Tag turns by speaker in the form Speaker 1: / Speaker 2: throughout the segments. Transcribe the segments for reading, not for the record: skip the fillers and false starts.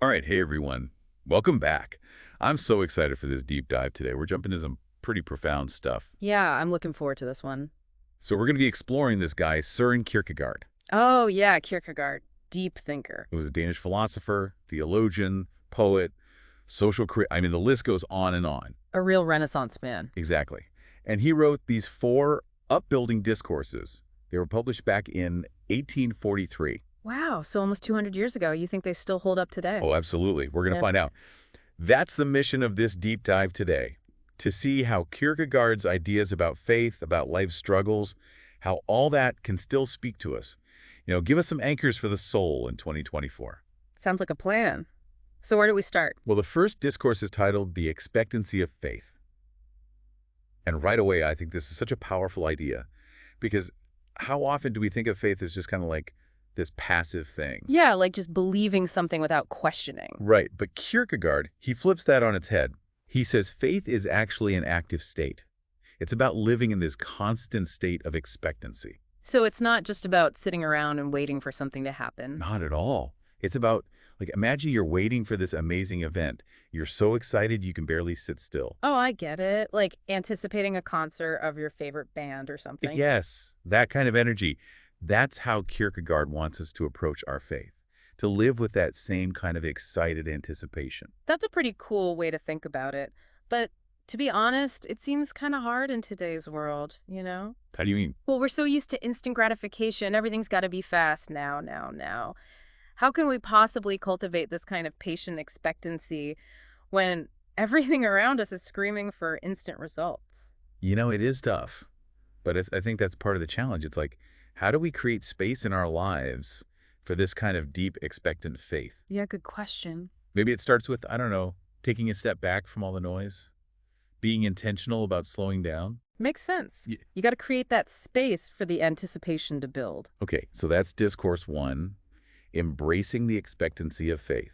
Speaker 1: All right, hey everyone. Welcome back. I'm so excited for this deep dive today. We're jumping into some pretty profound stuff.
Speaker 2: Yeah, I'm looking forward to this one.
Speaker 1: So we're going to be exploring this guy, Søren Kierkegaard.
Speaker 2: Oh, yeah, Kierkegaard. Deep thinker.
Speaker 1: He was a Danish philosopher, theologian, poet, I mean, the list goes on and on.
Speaker 2: A real Renaissance man.
Speaker 1: Exactly. And he wrote these four upbuilding discourses. They were published back in 1843.
Speaker 2: Wow, so almost 200 years ago. You think they still hold up today?
Speaker 1: Oh, absolutely. We're going to
Speaker 2: Yeah.
Speaker 1: find out. That's the mission of this deep dive today, to see how Kierkegaard's ideas about faith, about life's struggles, how all that can still speak to us. Give us some anchors for the soul in 2024.
Speaker 2: Sounds like a plan. So where do we start?
Speaker 1: Well, the first discourse is titled The Expectancy of Faith. And right away, I think this is such a powerful idea, because how often do we think of faith as just kind of like this passive thing?
Speaker 2: Yeah, like just believing something without questioning.
Speaker 1: Right, but Kierkegaard, he flips that on its head. He says faith is actually an active state. It's about living in this constant state of expectancy.
Speaker 2: So it's not just about sitting around and waiting for something to happen.
Speaker 1: Not at all. It's about, imagine you're waiting for this amazing event. You're so excited you can barely sit still.
Speaker 2: Oh, I get it. Like anticipating a concert of your favorite band or something.
Speaker 1: Yes, that kind of energy. That's how Kierkegaard wants us to approach our faith, to live with that same kind of excited anticipation.
Speaker 2: That's a pretty cool way to think about it. But to be honest, it seems kind of hard in today's world, you know?
Speaker 1: How do you mean?
Speaker 2: Well, we're so used to instant gratification. Everything's got to be fast now, now, now. How can we possibly cultivate this kind of patient expectancy when everything around us is screaming for instant results?
Speaker 1: It is tough, but I think that's part of the challenge. It's like, how do we create space in our lives for this kind of deep, expectant faith?
Speaker 2: Yeah, good question.
Speaker 1: Maybe it starts with, I don't know, taking a step back from all the noise, being intentional about slowing down.
Speaker 2: Makes sense.
Speaker 1: Y-
Speaker 2: You got to create that space for the anticipation to build.
Speaker 1: Okay, so that's discourse one, embracing the expectancy of faith.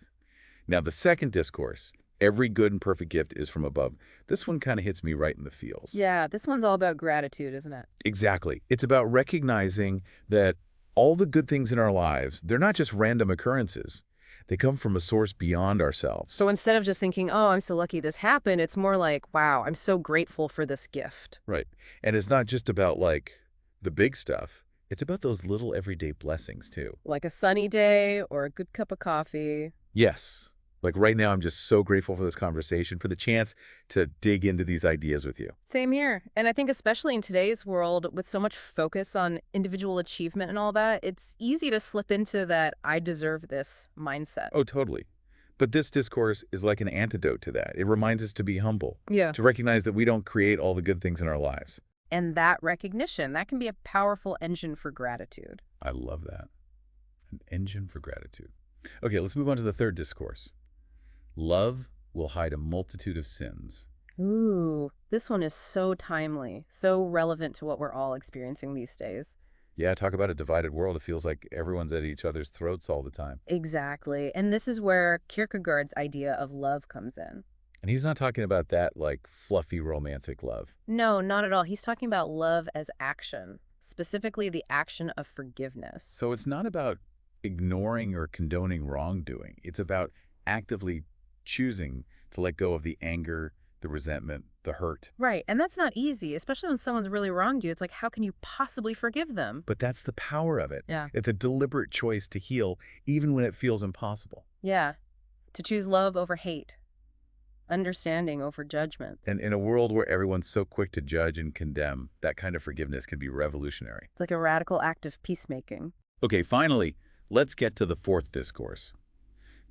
Speaker 1: Now, the second discourse, every good and perfect gift is from above. This one kind of hits me right in the feels.
Speaker 2: Yeah, this one's all about gratitude, isn't it?
Speaker 1: Exactly. It's about recognizing that all the good things in our lives, they're not just random occurrences. They come from a source beyond ourselves.
Speaker 2: So instead of just thinking, oh, I'm so lucky this happened, it's more like, wow, I'm so grateful for this gift.
Speaker 1: Right. And it's not just about the big stuff. It's about those little everyday blessings too.
Speaker 2: Like a sunny day or a good cup of coffee.
Speaker 1: Yes. Like right now, I'm just so grateful for this conversation, for the chance to dig into these ideas with you.
Speaker 2: Same here. And I think especially in today's world, with so much focus on individual achievement and all that, it's easy to slip into that I deserve this mindset.
Speaker 1: Oh, totally. But this discourse is like an antidote to that. It reminds us to be humble,
Speaker 2: Yeah.
Speaker 1: to recognize that we don't create all the good things in our lives.
Speaker 2: And that recognition, that can be a powerful engine for gratitude.
Speaker 1: I love that. An engine for gratitude. Okay, let's move on to the third discourse. Love will hide a multitude of sins.
Speaker 2: Ooh, this one is so timely, so relevant to what we're all experiencing these days.
Speaker 1: Yeah, talk about a divided world. It feels like everyone's at each other's throats all the time.
Speaker 2: Exactly. And this is where Kierkegaard's idea of love comes in.
Speaker 1: And he's not talking about that fluffy romantic love.
Speaker 2: No, not at all. He's talking about love as action, specifically the action of forgiveness.
Speaker 1: So it's not about ignoring or condoning wrongdoing. It's about actively choosing to let go of the anger, the resentment, the hurt.
Speaker 2: Right. And that's not easy, especially when someone's really wronged you. It's like, how can you possibly forgive them?
Speaker 1: But that's the power of it.
Speaker 2: Yeah.
Speaker 1: It's a deliberate choice to heal, even when it feels impossible.
Speaker 2: Yeah. To choose love over hate, understanding over judgment.
Speaker 1: And in a world where everyone's so quick to judge and condemn, that kind of forgiveness can be revolutionary.
Speaker 2: It's like a radical act of peacemaking.
Speaker 1: Okay, finally, let's get to the fourth discourse.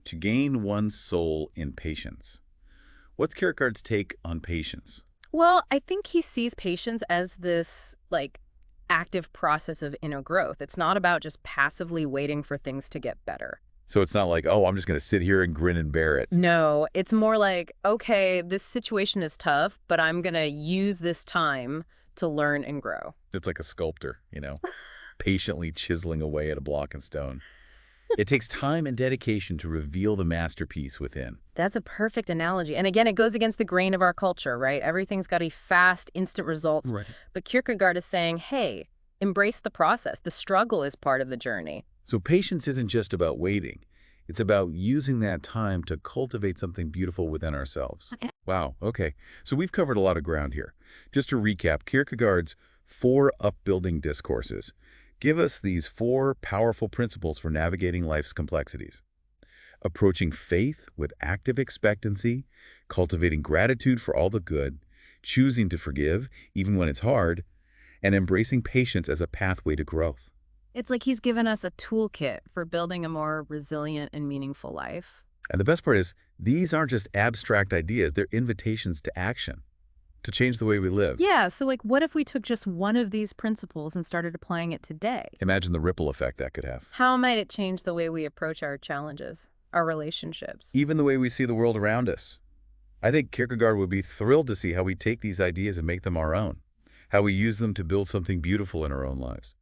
Speaker 1: To gain one's soul in patience. What's Kierkegaard's take on patience?
Speaker 2: Well, I think he sees patience as this, active process of inner growth. It's not about just passively waiting for things to get better.
Speaker 1: So it's not like, oh, I'm just going to sit here and grin and bear it.
Speaker 2: No, it's more like, okay, this situation is tough, but I'm going to use this time to learn and grow.
Speaker 1: It's like a sculptor, patiently chiseling away at a block of stone. It takes time and dedication to reveal the masterpiece within.
Speaker 2: That's a perfect analogy. And again, it goes against the grain of our culture, right? Everything's got to be fast, instant results.
Speaker 1: Right.
Speaker 2: But Kierkegaard is saying, hey, embrace the process. The struggle is part of the journey.
Speaker 1: So patience isn't just about waiting. It's about using that time to cultivate something beautiful within ourselves.
Speaker 2: Okay.
Speaker 1: Wow, okay. So we've covered a lot of ground here. Just to recap, Kierkegaard's 4 upbuilding discourses give us these 4 powerful principles for navigating life's complexities. Approaching faith with active expectancy, cultivating gratitude for all the good, choosing to forgive even when it's hard, and embracing patience as a pathway to growth.
Speaker 2: It's like he's given us a toolkit for building a more resilient and meaningful life.
Speaker 1: And the best part is, these aren't just abstract ideas, they're invitations to action, to change the way we live.
Speaker 2: Yeah, so like what if we took just one of these principles and started applying it today?
Speaker 1: Imagine the ripple effect that could have.
Speaker 2: How might it change the way we approach our challenges, our relationships?
Speaker 1: Even the way we see the world around us. I think Kierkegaard would be thrilled to see how we take these ideas and make them our own, how we use them to build something beautiful in our own lives.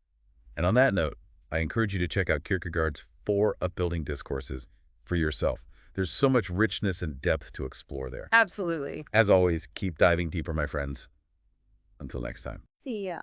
Speaker 1: And on that note, I encourage you to check out Kierkegaard's 4 upbuilding discourses for yourself. There's so much richness and depth to explore there.
Speaker 2: Absolutely.
Speaker 1: As always, keep diving deeper, my friends. Until next time.
Speaker 2: See ya.